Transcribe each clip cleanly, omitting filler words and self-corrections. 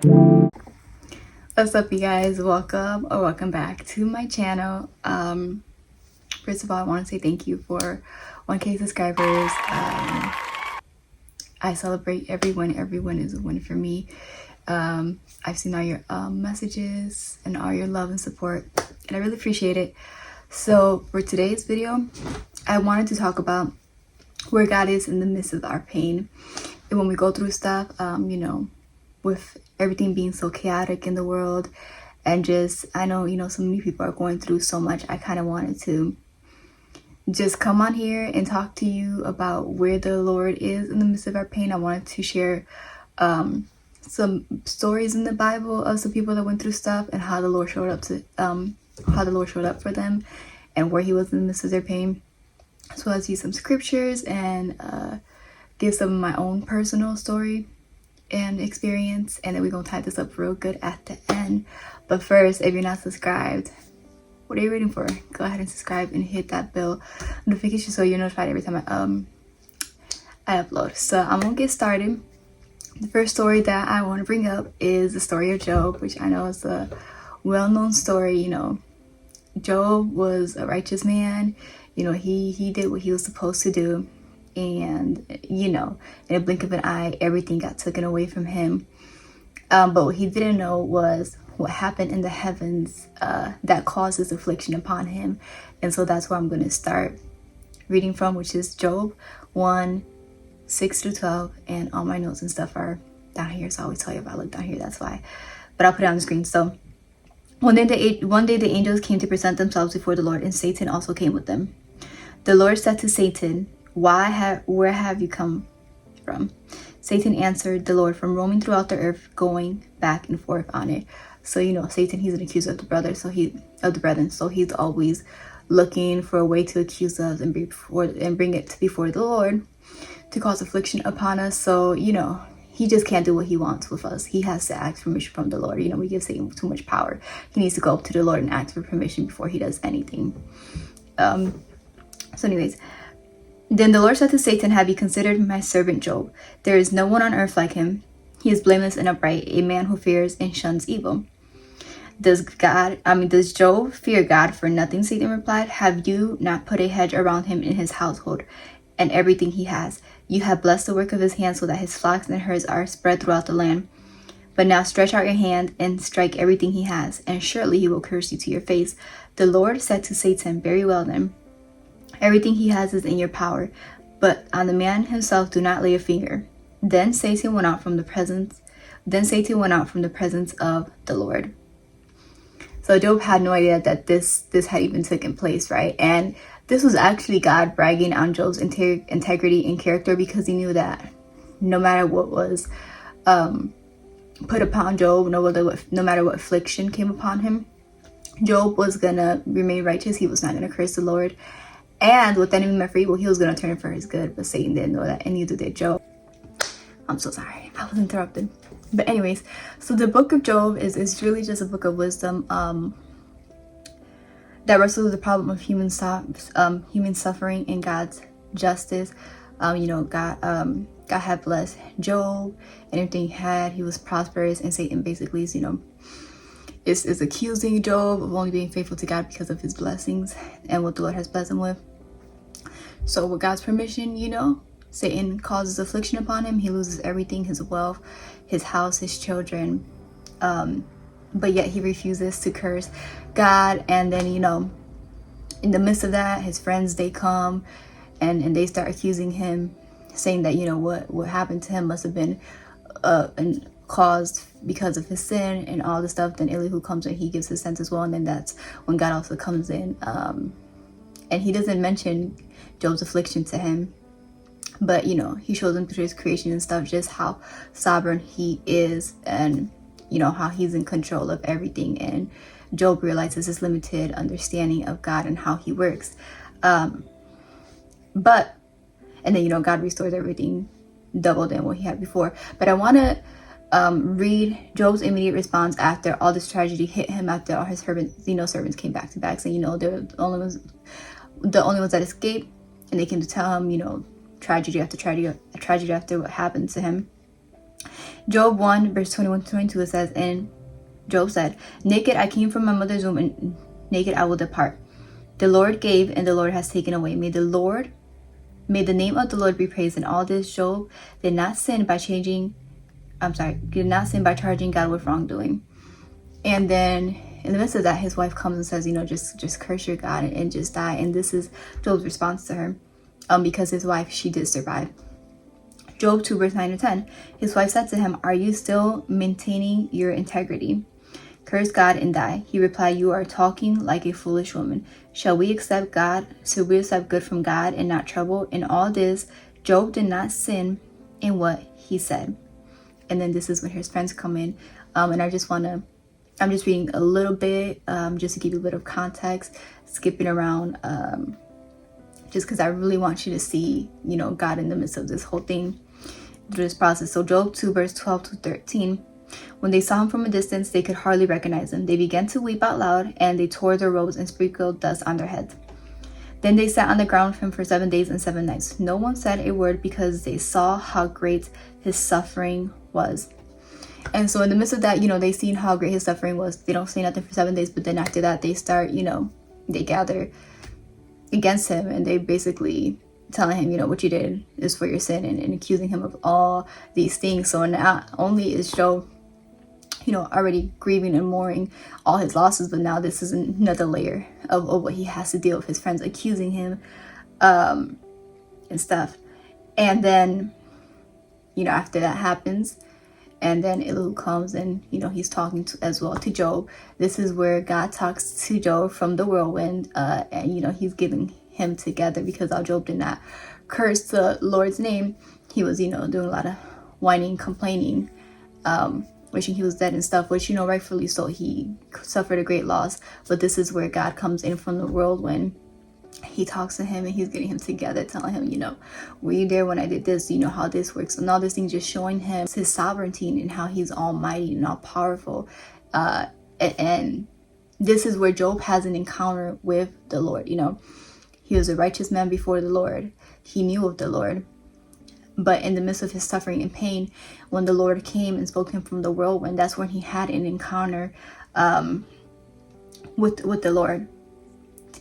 What's up, you guys? Welcome back to my channel. First of all, I want to say thank you for 1K subscribers. I celebrate everyone. Everyone is a win for me. I've seen all your messages and all your love and support, and I really appreciate it. So for today's video, I wanted to talk about where God is in the midst of our pain. And when we go through stuff, with everything being so chaotic in the world, and just, I know, so many people are going through so much. I kind of wanted to just come on here and talk to you about where the Lord is in the midst of our pain. I wanted to share some stories in the Bible of some people that went through stuff and how the Lord showed up for them and where He was in the midst of their pain, as well as use some scriptures and give some of my own personal story and experience, and then we're gonna tie this up real good at the end. But first, if you're not subscribed, what are you waiting for? Go ahead and subscribe and hit that bell notification so you're notified every time I upload. So I'm gonna get started. The first story that I want to bring up is the story of Job, which I know is a well-known story. Job was a righteous man. He did what he was supposed to do. And in a blink of an eye, everything got taken away from him. But what he didn't know was what happened in the heavens that causes affliction upon him. And so that's where I'm going to start reading from, which is Job 1:6-12. And all my notes and stuff are down here, so I always tell you if I look down here, that's why. But I'll put it on the screen. So one day the angels came to present themselves before the Lord, and Satan also came with them. The Lord said to Satan, where have you come from? Satan answered the Lord, from roaming throughout the earth, going back and forth on it. So Satan, he's an accuser of the brethren, so he's always looking for a way to accuse us and bring it before the Lord to cause affliction upon us. So he just can't do what he wants with us. He has to ask permission from the Lord. We give Satan too much power. He needs to go up to the Lord and ask for permission before he does anything. So anyways, then the Lord said to Satan, have you considered my servant Job? There is no one on earth like him. He is blameless and upright, a man who fears and shuns evil. Does Job fear God for nothing? Satan replied. Have you not put a hedge around him in his household and everything he has? You have blessed the work of his hands so that his flocks and herds are spread throughout the land. But now stretch out your hand and strike everything he has, and surely he will curse you to your face. The Lord said to Satan, very well then. Everything he has is in your power, but on the man himself do not lay a finger. Then Satan went out from the presence of the Lord. So Job had no idea that this had even taken place, right? And this was actually God bragging on Job's integrity and character, because he knew that no matter what was put upon Job, no matter what affliction came upon him, Job was gonna remain righteous. He was not gonna curse the Lord. And what the enemy meant for evil, he was going to turn it for his good. But Satan didn't know that, and neither did Job. I'm so sorry. I was interrupted. But anyways, so the book of Job is really just a book of wisdom that wrestles with the problem of human suffering and God's justice. God had blessed Job, and everything he had, he was prosperous. And Satan basically is accusing Job of only being faithful to God because of his blessings and what the Lord has blessed him with. So with God's permission, Satan causes affliction upon him. He loses everything, his wealth, his house, his children. But yet he refuses to curse God. And then, in the midst of that, his friends, they come and they start accusing him, saying that, what happened to him must have been caused because of his sin and all the stuff. Then Elihu comes and he gives his sense as well. And then that's when God also comes in. And he doesn't mention Job's affliction to him, but he shows him through his creation and stuff just how sovereign he is, and how he's in control of everything. And Job realizes his limited understanding of God and how he works. And then God restores everything double than what he had before. But I want to read Job's immediate response after all this tragedy hit him, after all his servants came back to back saying, they're the only ones that escaped, and they came to tell him, tragedy after tragedy after what happened to him. Job 1 verse 21 to 22, it says, and Job said, naked I came from my mother's womb, and naked I will depart. The Lord gave, and the Lord has taken away. May the name of the Lord be praised. In all this, Job did not sin by charging God with wrongdoing. And then in the midst of that, his wife comes and says, just curse your God and just die. And this is Job's response to her, because his wife, she did survive. Job 2 verse 9 to 10, his wife said to him, are you still maintaining your integrity? Curse God and die. He replied, you are talking like a foolish woman. Shall we accept good from God and not trouble? In all this, Job did not sin in what he said. And then this is when his friends come in. And I'm just reading a little bit, just to give you a bit of context, skipping around, just because I really want you to see, God in the midst of this whole thing, through this process. So Job 2 verse 12 to 13. When they saw him from a distance, they could hardly recognize him. They began to weep out loud, and they tore their robes and sprinkled dust on their heads. Then they sat on the ground with him for 7 days and 7 nights. No one said a word, because they saw how great his suffering was. And so in the midst of that, they seen how great his suffering was. They don't say nothing for 7 days, but then after that, they start, they gather against him, and they basically telling him, what you did is for your sin, and accusing him of all these things. So not only is Job, already grieving and mourning all his losses, but now this is another layer of what he has to deal with, his friends accusing him, and stuff. And then, after that happens, and then Elihu comes, and, he's talking as well to Job. This is where God talks to Job from the whirlwind, and, he's giving him together, because Job did not curse the Lord's name. He was, doing a lot of whining, complaining, wishing he was dead and stuff, which, rightfully so. He suffered a great loss. But this is where God comes in from the whirlwind. He talks to him, and he's getting him together, telling him, were you there when I did this? How this works? And all these things, just showing him his sovereignty and how he's almighty and all powerful. And this is where Job has an encounter with the Lord. He was a righteous man before the Lord. He knew of the Lord. But in the midst of his suffering and pain, when the Lord came and spoke to him from the whirlwind, that's when he had an encounter with the Lord.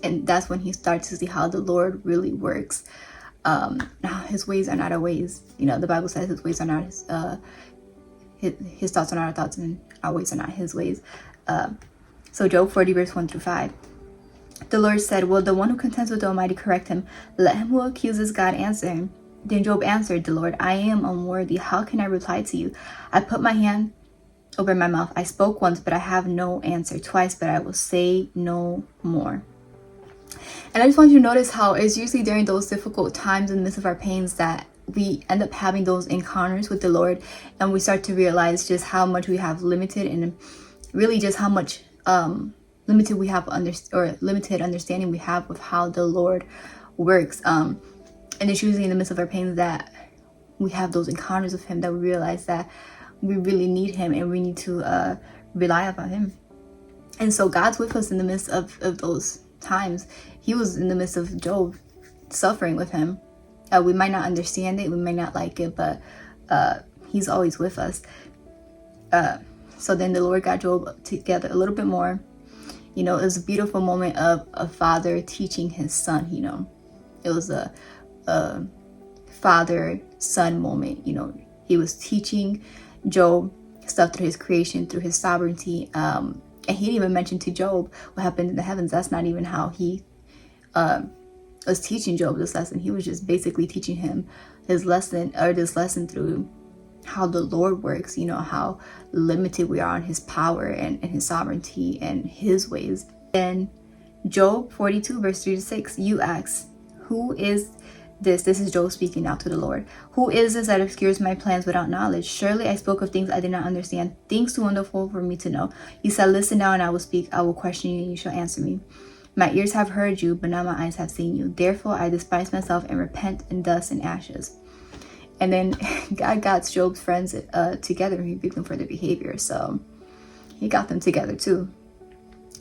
And that's when he starts to see how the Lord really works. His ways are not our ways. The Bible says his ways are not his thoughts are not our thoughts, and our ways are not his ways. So Job 40 verse 1 through 5. The Lord said, will the one who contends with the Almighty correct him? Let him who accuses God answer him. Then Job answered the Lord, I am unworthy. How can I reply to you? I put my hand over my mouth. I spoke once, but I have no answer. Twice, but I will say no more. And I just want you to notice how it's usually during those difficult times in the midst of our pains that we end up having those encounters with the Lord, and we start to realize just how much we have limited, and really just how much limited understanding we have with how the Lord works. And it's usually in the midst of our pains that we have those encounters with him, that we realize that we really need him, and we need to rely upon him. And so God's with us in the midst of those times. He was in the midst of Job, suffering with him. We might not understand it, we might not like it, but he's always with us. So then the Lord got Job together a little bit more. It was a beautiful moment of a father teaching his son. It was a father-son moment. He was teaching Job stuff through his creation, through his sovereignty. And he didn't even mention to Job what happened in the heavens. That's not even how he was teaching Job this lesson. He was just basically teaching him this lesson through how the Lord works, how limited we are in his power and his sovereignty and his ways. Then Job 42 verse 3 to 6, you ask, who is this? This is Job speaking now to the Lord. Who is this that obscures my plans without knowledge? Surely I spoke of things I did not understand, things too wonderful for me to know. You said, listen now and I will speak. I will question you and you shall answer me. My ears have heard you, but now my eyes have seen you. Therefore I despise myself and repent in dust and ashes. And then God got Job's friends together, and he rebuked them for their behavior. So he got them together too.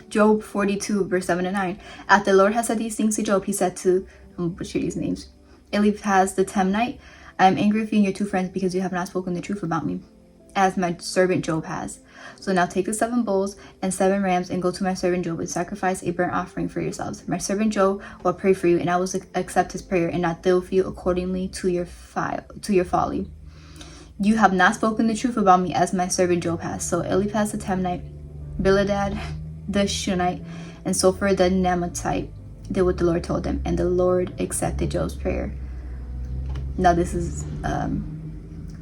Job 42 verse 7 to 9. After the Lord had said these things to Job, he said to, I'm going to butcher these names, Eliphaz the Temanite, I am angry with you and your 2 friends because you have not spoken the truth about me, as my servant Job has. So now take the 7 bulls and 7 rams and go to my servant Job and sacrifice a burnt offering for yourselves. My servant Job will pray for you, and I will accept his prayer and not deal with you accordingly to your folly. You have not spoken the truth about me, as my servant Job has. So Eliphaz the Temanite, Bildad the Shunammite, and Sophar the Naamathite did what the Lord told them, and the Lord accepted Job's prayer. Now this is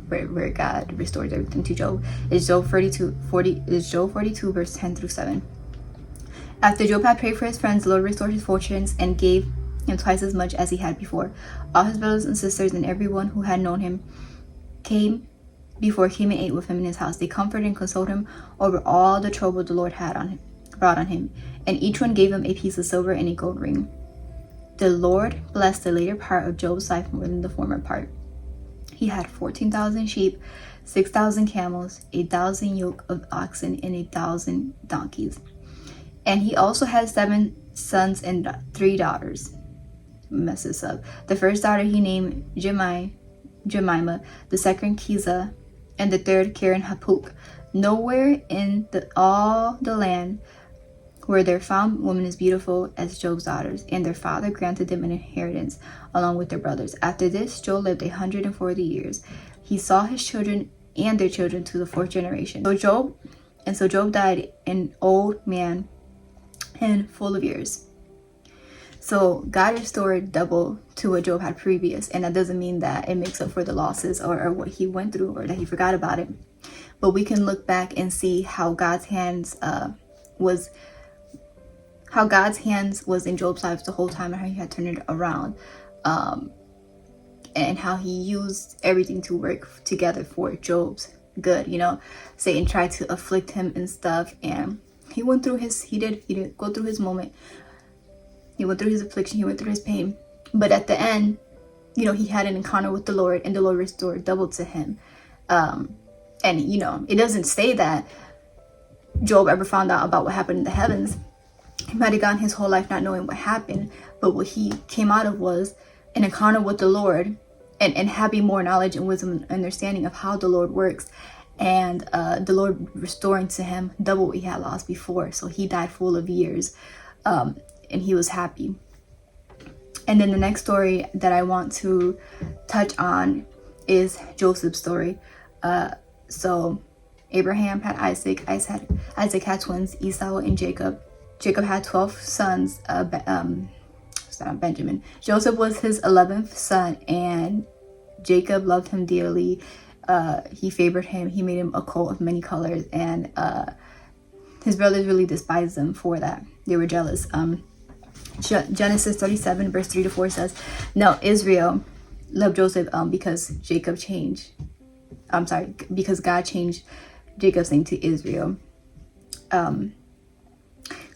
where God restores everything to Job. Is Job 42 verse 10 through 7. After Job had prayed for his friends, the Lord restored his fortunes and gave him twice as much as he had before. All his brothers and sisters and everyone who had known him came and ate with him in his house. They comforted and consoled him over all the trouble the Lord had brought on him, and each one gave him a piece of silver and a gold ring. The Lord blessed the later part of Job's life more than the former part. He had 14,000 sheep, 6,000 camels, 1,000 yoke of oxen, and 1,000 donkeys. And he also had 7 sons and 3 daughters. Mess this up. The first daughter he named Jemima, the second Kiza, and the third Karen Hapuk. Nowhere in all the land were there found women as beautiful as Job's daughters, and their father granted them an inheritance along with their brothers. After this, Job lived 140 years. He saw his children and their children to the 4th generation. So Job died an old man and full of years. So God restored double to what Job had previous, and that doesn't mean that it makes up for the losses or what he went through or that he forgot about it. But we can look back and see how God's hands was in Job's life the whole time, and how he had turned it around, and how he used everything to work together for Job's good. Satan tried to afflict him and stuff, and he did go through his moment. He went through his affliction, he went through his pain, but at the end, he had an encounter with the Lord, and the Lord restored double to him. And it doesn't say that Job ever found out about what happened in the heavens. He might have gone his whole life not knowing what happened, but what he came out of was an encounter with the Lord, and having more knowledge and wisdom and understanding of how the Lord works, and the Lord restoring to him double what he had lost before. So he died full of years, and he was happy. And then the next story that I want to touch on is Joseph's story. So Abraham had Isaac. Isaac had twins, Esau and Jacob. Jacob had 12 sons, Benjamin. Joseph was his 11th son, and Jacob loved him dearly. He favored him. He made him a coat of many colors, and his brothers really despised him for that. They were jealous. Genesis 37 verse 3 to 4 says, "Now Israel loved Joseph because because God changed Jacob's name to Israel."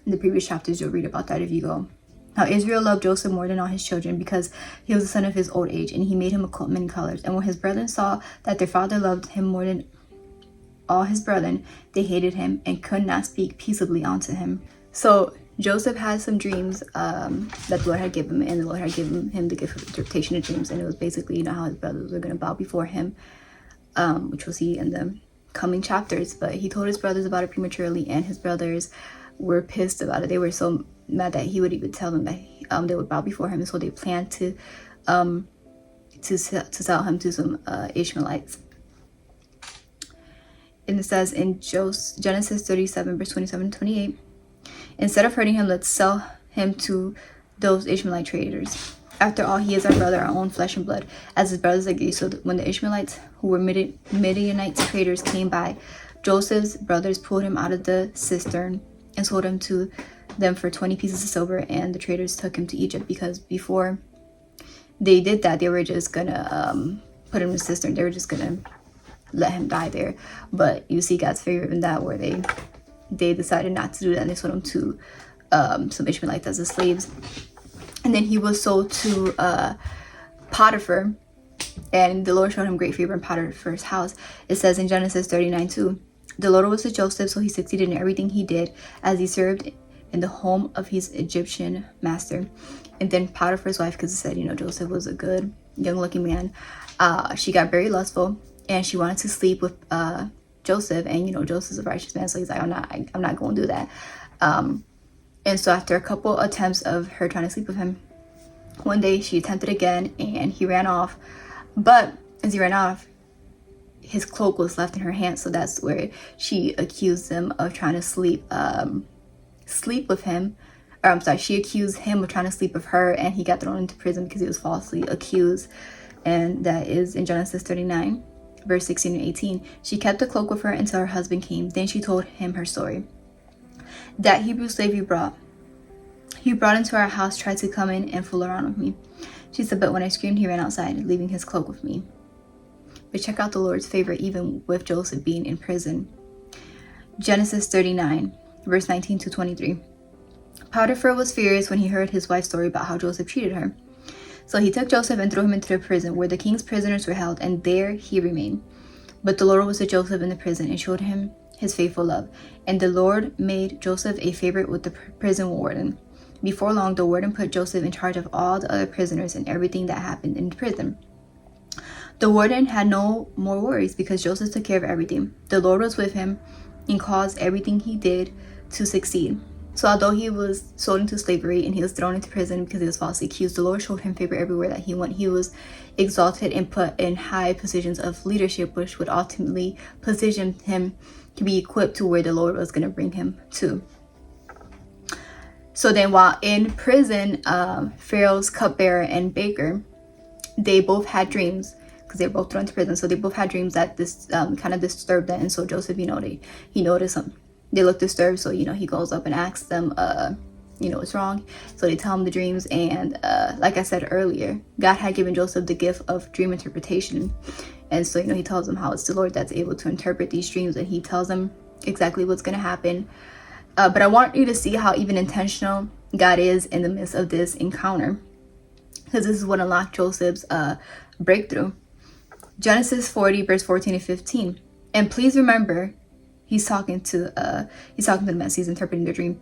In the previous chapters, you'll read about that if you go. "Now Israel loved Joseph more than all his children because he was the son of his old age, and he made him a coat of many colors. And when his brethren saw that their father loved him more than all his brethren, they hated him and could not speak peaceably unto him." So Joseph had some dreams that the Lord had given him, and the Lord had given him the gift of interpretation of dreams, and it was basically how his brothers were going to bow before him, which we'll see in the coming chapters. But he told his brothers about it prematurely, and his brothers were pissed about it. They were so mad that he would even tell them that they would bow before him, and so they planned to sell him to some Ishmaelites. And it says in Genesis 37 verse 27 to 28, "Instead of hurting him, let's sell him to those Ishmaelite traders. After all, he is our brother, our own flesh and blood, as his brothers agreed." So when the Ishmaelites, who were Midianite traders, came by, Joseph's brothers pulled him out of the cistern and sold him to them for 20 pieces of silver, and the traders took him to Egypt, because before they did that, they were just gonna put him in the cistern. They were just gonna let him die there. But you see God's favor in that, where they decided not to do that, and they sold him to some Ishmaelites as slaves. And then he was sold to Potiphar, and the Lord showed him great favor in Potiphar's house. It says in Genesis 39:2, "The Lord was with Joseph, so he succeeded in everything he did, as he served in the home of his Egyptian master. And then Potiphar's wife, because it said, Joseph was a good, young-looking man, she got very lustful, and she wanted to sleep with Joseph. And Joseph's a righteous man, so he's like, I'm not going to do that. And so after a couple attempts of her trying to sleep with him, one day she attempted again, and he ran off. But as he ran off, his cloak was left in her hand, so that's where she accused him of trying to sleep with him. Or I'm sorry, she accused him of trying to sleep with her, and he got thrown into prison because he was falsely accused. And that is in Genesis 39, verse 16 and 18. She kept the cloak with her until her husband came. Then she told him her story. That Hebrew slave he brought into our house tried to come in and fool around with me. She said, but when I screamed, he ran outside, leaving his cloak with me. But check out the Lord's favor even with Joseph being in prison. Genesis 39, verse 19 to 23. Potiphar was furious when he heard his wife's story about how Joseph treated her. So he took Joseph and threw him into the prison where the king's prisoners were held, and there he remained. But the Lord was with Joseph in the prison and showed him his faithful love. And the Lord made Joseph a favorite with the prison warden. Before long, the warden put Joseph in charge of all the other prisoners and everything that happened in the prison. The warden had no more worries because Joseph took care of everything. The Lord was with him and caused everything he did to succeed. So although he was sold into slavery and he was thrown into prison because he was falsely accused, the Lord showed him favor everywhere that he went. He was exalted and put in high positions of leadership, which would ultimately position him to be equipped to where the Lord was going to bring him to. So then while in prison, Pharaoh's cupbearer and baker, they both had dreams because they were both thrown into prison. So they both had dreams that this kind of disturbed them. And so Joseph, he noticed them. They look disturbed, so he goes up and asks them what's wrong. So they tell him the dreams, and like I said earlier, God had given Joseph the gift of dream interpretation. And so he tells them how it's the Lord that's able to interpret these dreams, and he tells them exactly what's going to happen. But I want you to see how even intentional God is in the midst of this encounter, because this is what unlocked Joseph's breakthrough. Genesis 40 verse 14 and 15. And please remember, he's talking to the mess. He's interpreting the dream.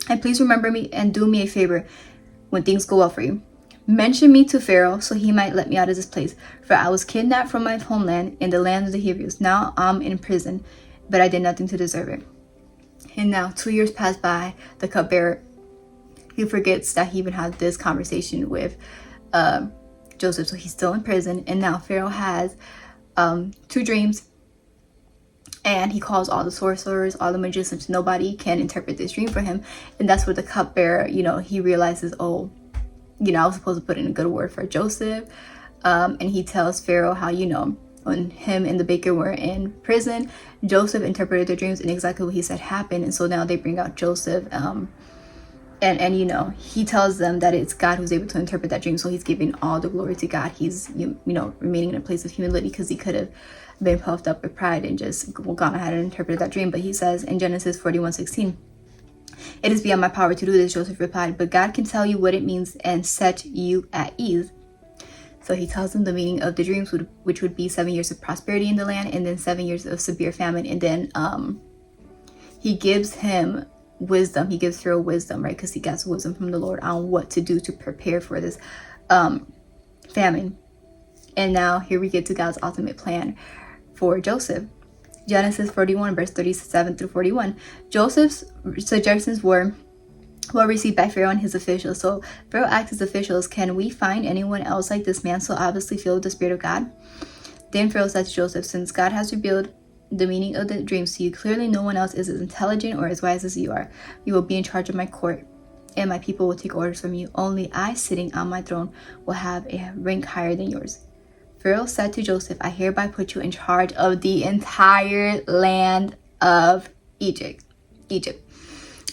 And please remember me and do me a favor when things go well for you. Mention me to Pharaoh so he might let me out of this place. For I was kidnapped from my homeland in the land of the Hebrews. Now I'm in prison, but I did nothing to deserve it. And now 2 years pass by. The cupbearer, he forgets that he even had this conversation with Joseph. So he's still in prison. And now Pharaoh has 2 dreams. And he calls all the sorcerers, all the magicians. Nobody can interpret this dream for him. And that's where the cupbearer, he realizes, I was supposed to put in a good word for Joseph. And he tells Pharaoh how, when him and the baker were in prison, Joseph interpreted the dreams and exactly what he said happened. And so now they bring out Joseph. And he tells them that it's God who's able to interpret that dream. So he's giving all the glory to God. He's, remaining in a place of humility because he could have been puffed up with pride and just gone ahead and interpreted that dream. But he says in Genesis 41:16, it is beyond my power to do this, Joseph replied, but God can tell you what it means and set you at ease. So he tells him the meaning of the dreams, which would be 7 years of prosperity in the land and then 7 years of severe famine. And then he gives him wisdom. He gives Pharaoh wisdom, right? Because he gets wisdom from the Lord on what to do to prepare for this famine. And now here we get to God's ultimate plan for Joseph. Genesis 41 verse 37 through 41. Joseph's suggestions were well received by Pharaoh and his officials. So Pharaoh asked his officials, can we find anyone else like this man so obviously filled with the Spirit of God? Then Pharaoh said to Joseph, since God has revealed the meaning of the dreams to you, clearly no one else is as intelligent or as wise as you are. You will be in charge of my court, and my people will take orders from you. Only I, sitting on my throne, will have a rank higher than yours. Pharaoh said to Joseph, I hereby put you in charge of the entire land of Egypt.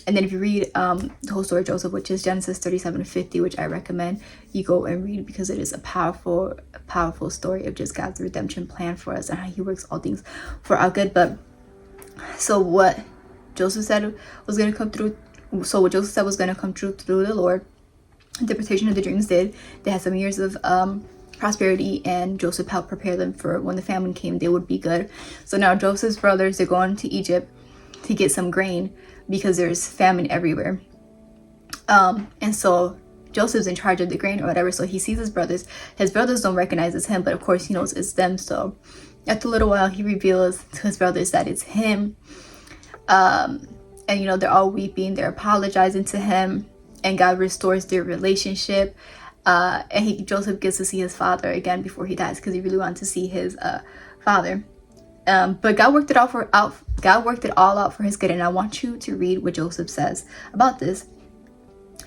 And then if you read the whole story of Joseph, which is Genesis 37-50, which I recommend you go and read because it is a powerful story of just God's redemption plan for us and how he works all things for our good. But so what Joseph said was going to come through. So what Joseph said was going to come true through the Lord. Interpretation of the dreams did. They had some years of prosperity, and Joseph helped prepare them for when the famine came, they would be good. So now Joseph's brothers, they're going to Egypt to get some grain because there's famine everywhere. And so Joseph's in charge of the grain or whatever. So he sees his brothers. His brothers don't recognize it's him, but of course he knows it's them. So after a little while, he reveals to his brothers that it's him. And they're all weeping. They're apologizing to him, and God restores their relationship. And Joseph gets to see his father again before he dies, because he really wanted to see his father. But God worked it all out for his good. And I want you to read what Joseph says about this.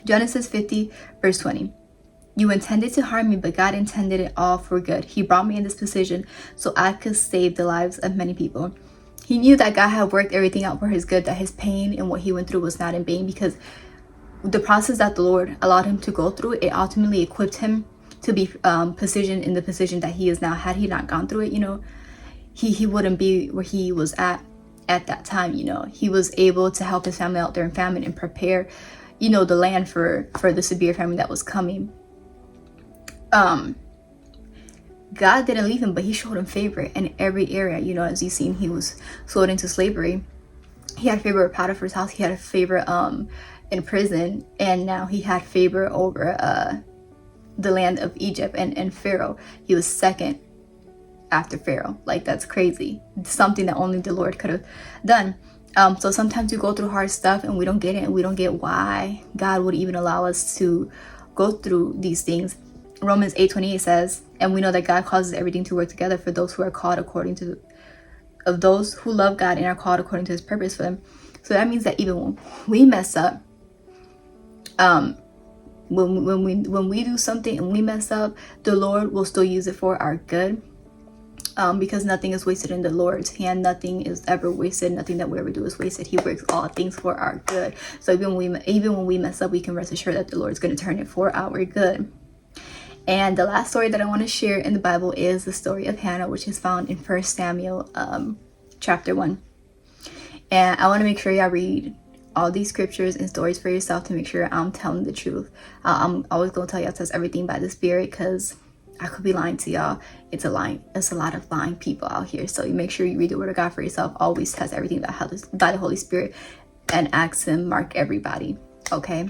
Genesis 50, verse 20. You intended to harm me, but God intended it all for good. He brought me in this position so I could save the lives of many people. He knew that God had worked everything out for his good, that his pain and what he went through was not in vain, because the process that the Lord allowed him to go through, it ultimately equipped him to be positioned in the position that he is now. Had he not gone through it, he wouldn't be where he was at that time. He was able to help his family out there in famine and prepare the land for the severe famine that was coming. God didn't leave him, but he showed him favor in every area. As you've seen, he was sold into slavery. He had favor at Potiphar's house. He had a favor in prison, and now he had favor over the land of Egypt and Pharaoh. He was second after Pharaoh. Like, that's crazy. Something that only the Lord could have done. So sometimes we go through hard stuff and we don't get it, and we don't get why God would even allow us to go through these things. Romans 8:28 says, and we know that God causes everything to work together for those who are called of those who love God and are called according to his purpose for them. So that means that even when we mess up, when we do something and we mess up, the Lord will still use it for our good. Because nothing is wasted in the Lord's hand. Nothing is ever wasted. Nothing that we ever do is wasted. He works all things for our good. So even when we mess up, we can rest assured that the Lord's going to turn it for our good. And the last story that I want to share in the Bible is the story of Hannah, which is found in 1 Samuel chapter 1. And I want to make sure y'all read all these scriptures and stories for yourself to make sure I'm telling the truth. I'm always going to tell y'all to test everything by the Spirit, because I could be lying to y'all. It's a lot of lying people out here. So you make sure you read the word of God for yourself. Always test everything by the Holy Spirit and ask him, mark everybody. Okay.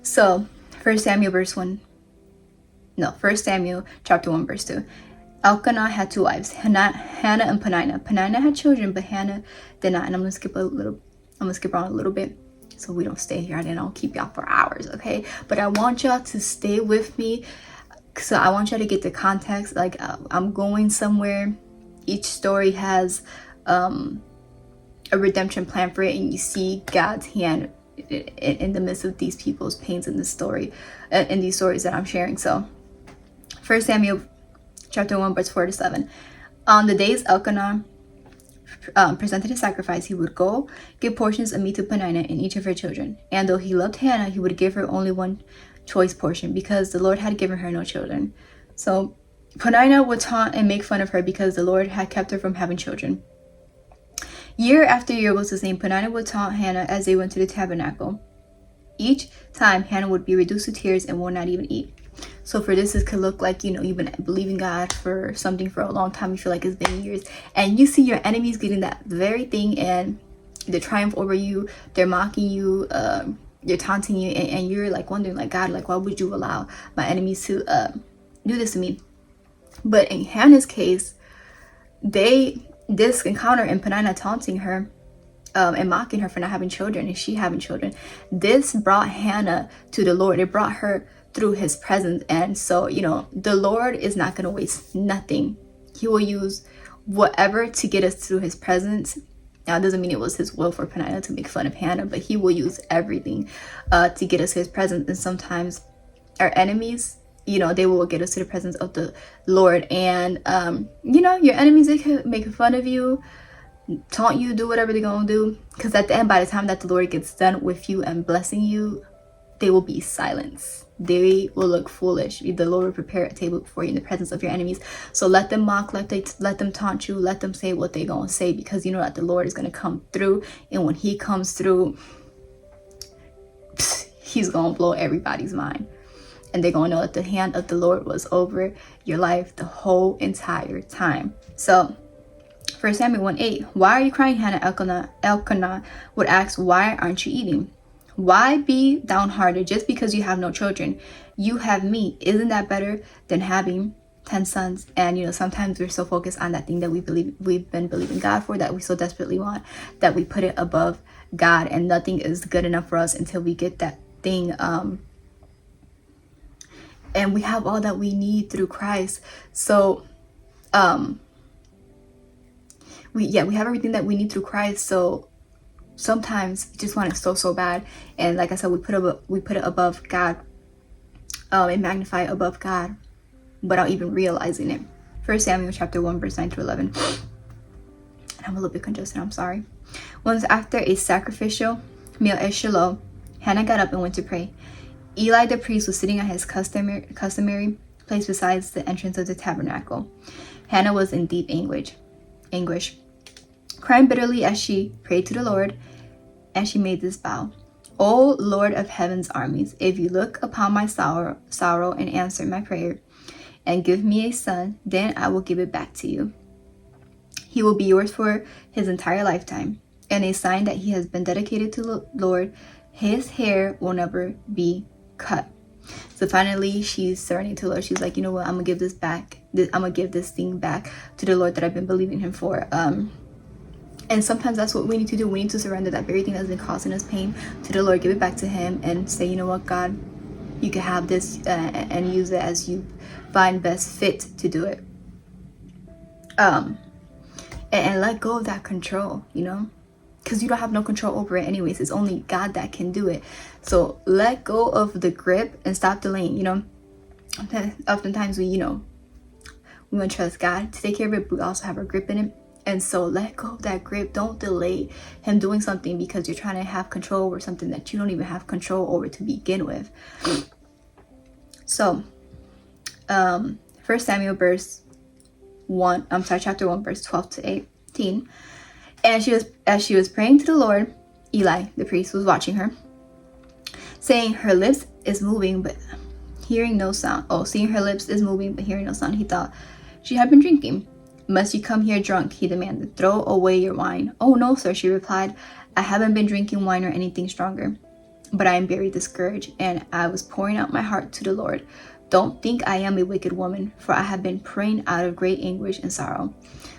So 1 Samuel chapter 1, verse 2. Elkanah had two wives, Hannah and Peninnah. Peninnah had children, but Hannah did not. And I'm gonna skip on a little bit, so we don't stay here and I'll keep y'all for hours, okay? But I want y'all to stay with me. So I want y'all to get the context. Like, I'm going somewhere. Each story has a redemption plan for it, and you see God's hand in the midst of these people's pains in this story, in these stories that I'm sharing. So 1 Samuel chapter 1, verse 4-7. On the days Elkanah presented a sacrifice, he would go give portions of meat to Peninnah and each of her children. And though he loved Hannah, he would give her only one choice portion, because the Lord had given her no children. So Peninnah would taunt and make fun of her because the Lord had kept her from having children. Year after year was the same. Peninnah would taunt Hannah as they went to the tabernacle. Each time Hannah would be reduced to tears and would not even eat. So for this could look like, you've been believing God for something for a long time. You feel like it's been years, and you see your enemies getting that very thing, and they triumph over you. They're mocking you. They're taunting you, and you're like wondering, like, God, like, why would you allow my enemies to do this to me? But in Hannah's case, this encounter and Peninnah taunting her and mocking her for not having children and she having children, this brought Hannah to the Lord. It brought her through his presence. And so, the Lord is not going to waste nothing. He will use whatever to get us through his presence. Now, it doesn't mean it was his will for Peninnah to make fun of Hannah, but he will use everything to get us to his presence. And sometimes our enemies, they will get us to the presence of the Lord. And, your enemies, they could make fun of you, taunt you, do whatever they're going to do. Because at the end, by the time that the Lord gets done with you and blessing you, they will be silenced. They will look foolish. The Lord will prepare a table before you in the presence of your enemies. So let them mock, let them taunt you, let them say what they're going to say, because you know that the Lord is going to come through. And when he comes through, he's going to blow everybody's mind. And they're going to know that the hand of the Lord was over your life the whole entire time. So 1 Samuel 1:8. Why are you crying, Hannah? Elkanah would ask, why aren't you eating? Why be downhearted just because you have no children? You have me. Isn't that better than having 10 sons? And sometimes we're so focused on that thing that we've been believing God for, that we so desperately want, that we put it above God, and nothing is good enough for us until we get that thing. And we have all that we need through Christ. So we have everything that we need through Christ. So sometimes we just want it so bad, and like I said, we put it above God, and magnify it above God without even realizing it. 1 Samuel chapter 1 verse 9 through 11. And I'm a little bit congested, I'm sorry. Once after a sacrificial meal at Shiloh, Hannah got up and went to pray. Eli the priest was sitting at his customary place besides the entrance of the tabernacle. Hannah was in deep anguish, crying bitterly as she prayed to the Lord, and she made this vow. O Lord of heaven's armies, if you look upon my sorrow and answer my prayer, and give me a son, then I will give it back to you. He will be yours for his entire lifetime, and a sign that he has been dedicated to the Lord. His hair will never be cut. So finally, she's surrendering to the Lord. She's like, you know what? I'm gonna give this back. I'm gonna give this thing back to the Lord that I've been believing him for. And sometimes that's what we need to do. We need to surrender that very thing that's been causing us pain to the Lord, give it back to him, and say, you know what, God, you can have this, and use it as you find best fit to do it. And let go of that control, because you don't have no control over it anyways. It's only God that can do it. So let go of the grip and stop delaying. Oftentimes we want to trust God to take care of it, but we also have our grip in it. And so let go of that grip. Don't delay him doing something because you're trying to have control over something that you don't even have control over to begin with. So 1 Samuel chapter 1 verse 12 to 18. And as she was praying to the Lord, Eli the priest was watching her, saying her lips is moving but hearing no sound. Seeing her lips is moving but hearing no sound, he thought she had been drinking. Must you come here drunk? He demanded. Throw away your wine. Oh no, sir, she replied. I haven't been drinking wine or anything stronger, but I am very discouraged, and I was pouring out my heart to the Lord. Don't think I am a wicked woman, for I have been praying out of great anguish and sorrow.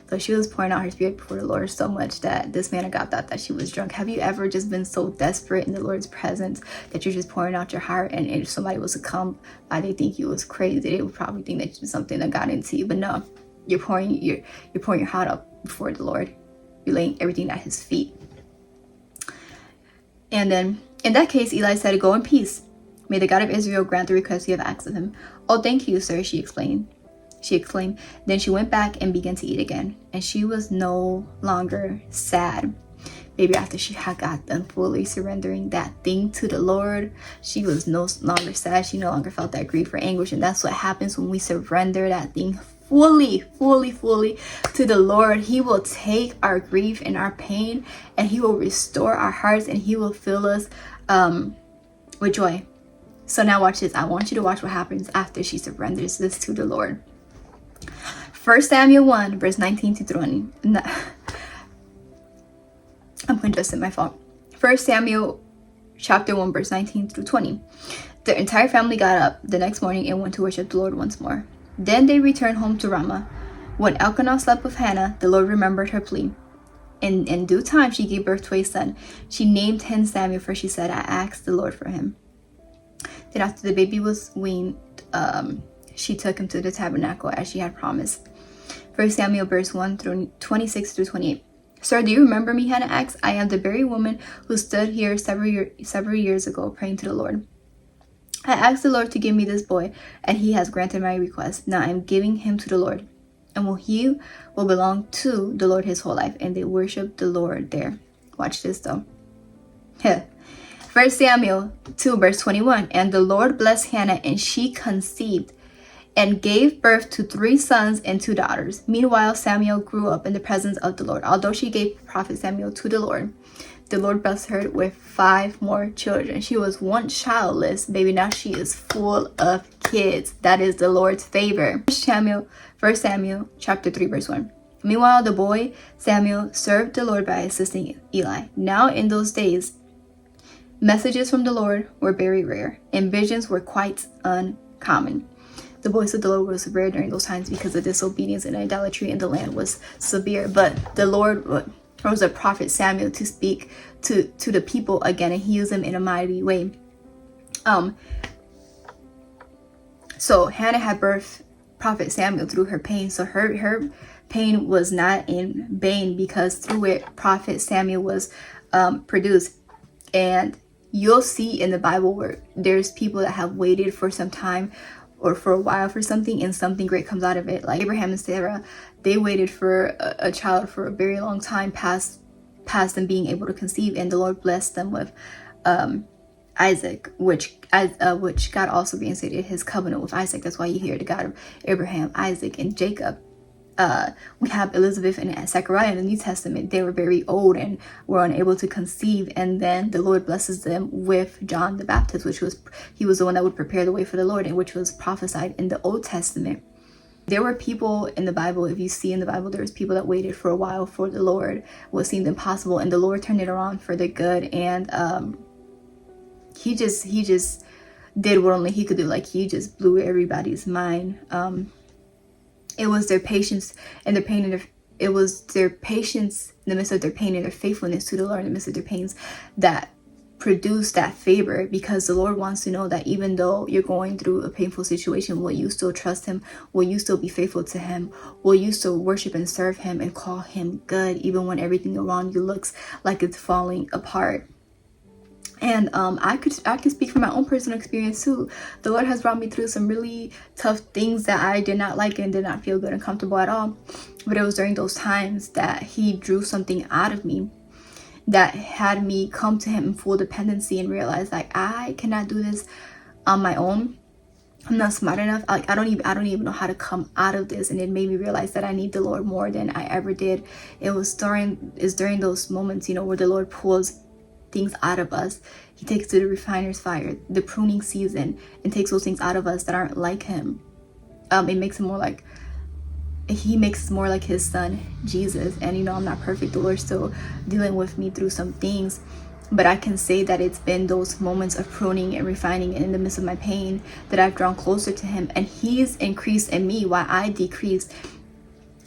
So she was pouring out her spirit before the Lord so much that this man of God thought that she was drunk. Have you ever just been so desperate in the Lord's presence that you're just pouring out your heart, and if somebody was to come by, they think you was crazy. They would probably think that it's something that got into you, but no. You're pouring your heart out before the Lord. You're laying everything at his feet. And then in that case, Eli said, go in peace. May the God of Israel grant the request you have asked of him. Oh, thank you, sir, she exclaimed. Then she went back and began to eat again. And she was no longer sad. Maybe after she had got done fully surrendering that thing to the Lord, she was no longer sad. She no longer felt that grief or anguish. And that's what happens when we surrender that thing fully to the Lord. He will take our grief and our pain, and he will restore our hearts, and he will fill us with joy. So now watch this. I want you to watch what happens after she surrenders this to the Lord. 1 Samuel 1 verse 19 to 20. I'm congested, my fault. 1 Samuel chapter 1 verse 19 through 20. The entire family got up the next morning and went to worship the Lord once more. Then they returned home to Ramah. When Elkanah slept with Hannah, the Lord remembered her plea. In due time, she gave birth to a son. She named him Samuel, for she said, I asked the Lord for him. Then after the baby was weaned, she took him to the tabernacle as she had promised. 1 Samuel verse 1 through 26 through 28. Sir, do you remember me? Hannah asked. I am the very woman who stood here several years ago praying to the Lord. I asked the Lord to give me this boy, and he has granted my request. Now I am giving him to the Lord, and he will belong to the Lord his whole life. And they worship the Lord there. Watch this though. 1 Samuel 2 verse 21. And the Lord blessed Hannah, and she conceived and gave birth to 3 sons and 2 daughters. Meanwhile, Samuel grew up in the presence of the Lord. Although she gave prophet Samuel to the Lord blessed her with 5 more children. She was once childless, baby. Now she is full of kids. That is the Lord's favor. 1 Samuel chapter 3 verse 1. Meanwhile, the boy Samuel served the Lord by assisting Eli. Now in those days, messages from the Lord were very rare, and visions were quite uncommon. The voice of the Lord was rare during those times because the disobedience and idolatry in the land was severe. But the Lord rose the prophet Samuel to speak to the people again, and he used them in a mighty way. So Hannah had birthed prophet Samuel through her pain. So her pain was not in vain, because through it prophet Samuel was produced. And you'll see in the Bible where there's people that have waited for some time or for a while for something, and something great comes out of it. Like Abraham and Sarah, they waited for a child for a very long time past them being able to conceive, and the Lord blessed them with Isaac, which God also reinstated his covenant with Isaac. That's why you hear the God of Abraham, Isaac, and Jacob. We have Elizabeth and Zechariah in the New Testament. They were very old and were unable to conceive, and then the Lord blesses them with John the Baptist, he was the one that would prepare the way for the Lord, and which was prophesied in the Old Testament. There were people in the Bible, if you see in the Bible, there was people that waited for a while for the Lord, what seemed impossible, and the Lord turned it around for their good. And he just did what only he could do. Like, he just blew everybody's mind. It was their patience and their pain, and it was their patience in the midst of their pain and their faithfulness to the Lord in the midst of their pains that produced that favor. Because the Lord wants to know that even though you're going through a painful situation, will you still trust him? Will you still be faithful to him? Will you still worship and serve him and call him good, even when everything around you looks like it's falling apart? And I could speak from my own personal experience too. The Lord has brought me through some really tough things that I did not like and did not feel good and comfortable at all. But it was during those times that he drew something out of me that had me come to him in full dependency and realize, like, I cannot do this on my own. I'm not smart enough. Like, I don't even know how to come out of this. And it made me realize that I need the Lord more than I ever did. It's during those moments, where the Lord pulls things out of us. He takes to the refiner's fire, the pruning season, and takes those things out of us that aren't like him. He makes us more like his son Jesus. And I'm not perfect. The Lord's still dealing with me through some things, but I can say that it's been those moments of pruning and refining, and in the midst of my pain, that I've drawn closer to him, and he's increased in me while I decreased.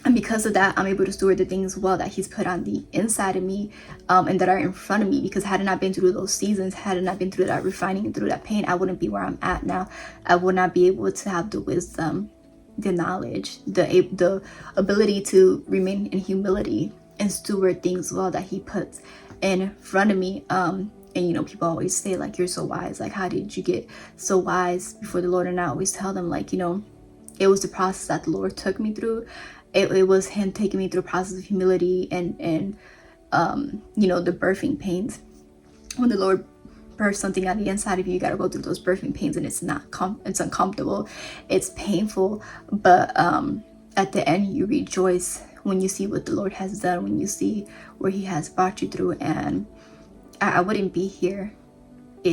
And because of that, I'm able to steward the things well that he's put on the inside of me, and that are in front of me. Because had I not been through those seasons, had I not been through that refining and through that pain, I wouldn't be where I'm at now. I would not be able to have the wisdom, the knowledge, the ability to remain in humility and steward things well that he puts in front of me. And people always say, like, you're so wise. Like, how did you get so wise before the Lord? And I always tell them, like, it was the process that the Lord took me through. It was him taking me through a process of humility and the birthing pains. When the Lord births something on the inside of you, you got to go through those birthing pains, and it's uncomfortable, it's painful, but at the end you rejoice when you see what the Lord has done, when you see where he has brought you through. And I wouldn't be here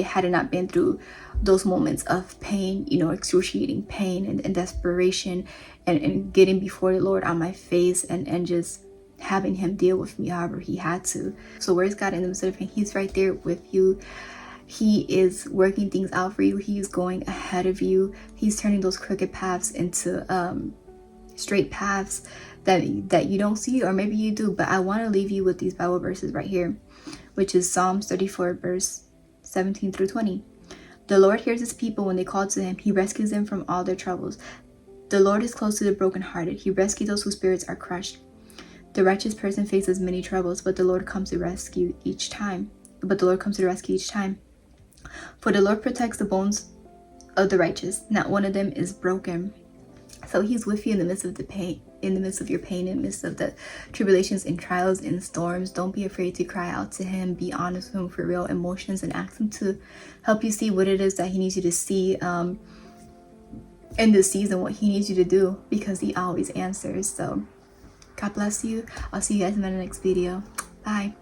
had it not been through those moments of pain, excruciating pain and desperation, and getting before the Lord on my face and just having him deal with me however he had to. So where's God in the midst of pain? He's right there with you. He is working things out for you. He's going ahead of you. He's turning those crooked paths into straight paths that you don't see, or maybe you do. But I want to leave you with these Bible verses right here, which is Psalms 34 verse 17 through 20. The Lord hears his people when they call to him. He rescues them from all their troubles. The Lord is close to the brokenhearted. He rescues those whose spirits are crushed. The righteous person faces many troubles, but the Lord comes to rescue each time. For the Lord protects the bones of the righteous. Not one of them is broken. So he's with you in the midst of the pain, in the midst of your pain, in the midst of the tribulations and trials and storms. Don't be afraid to cry out to him. Be honest with him for real emotions, and ask him to help you see what it is that he needs you to see in this season, what he needs you to do, because he always answers. So God bless you. I'll see you guys in my next video. Bye.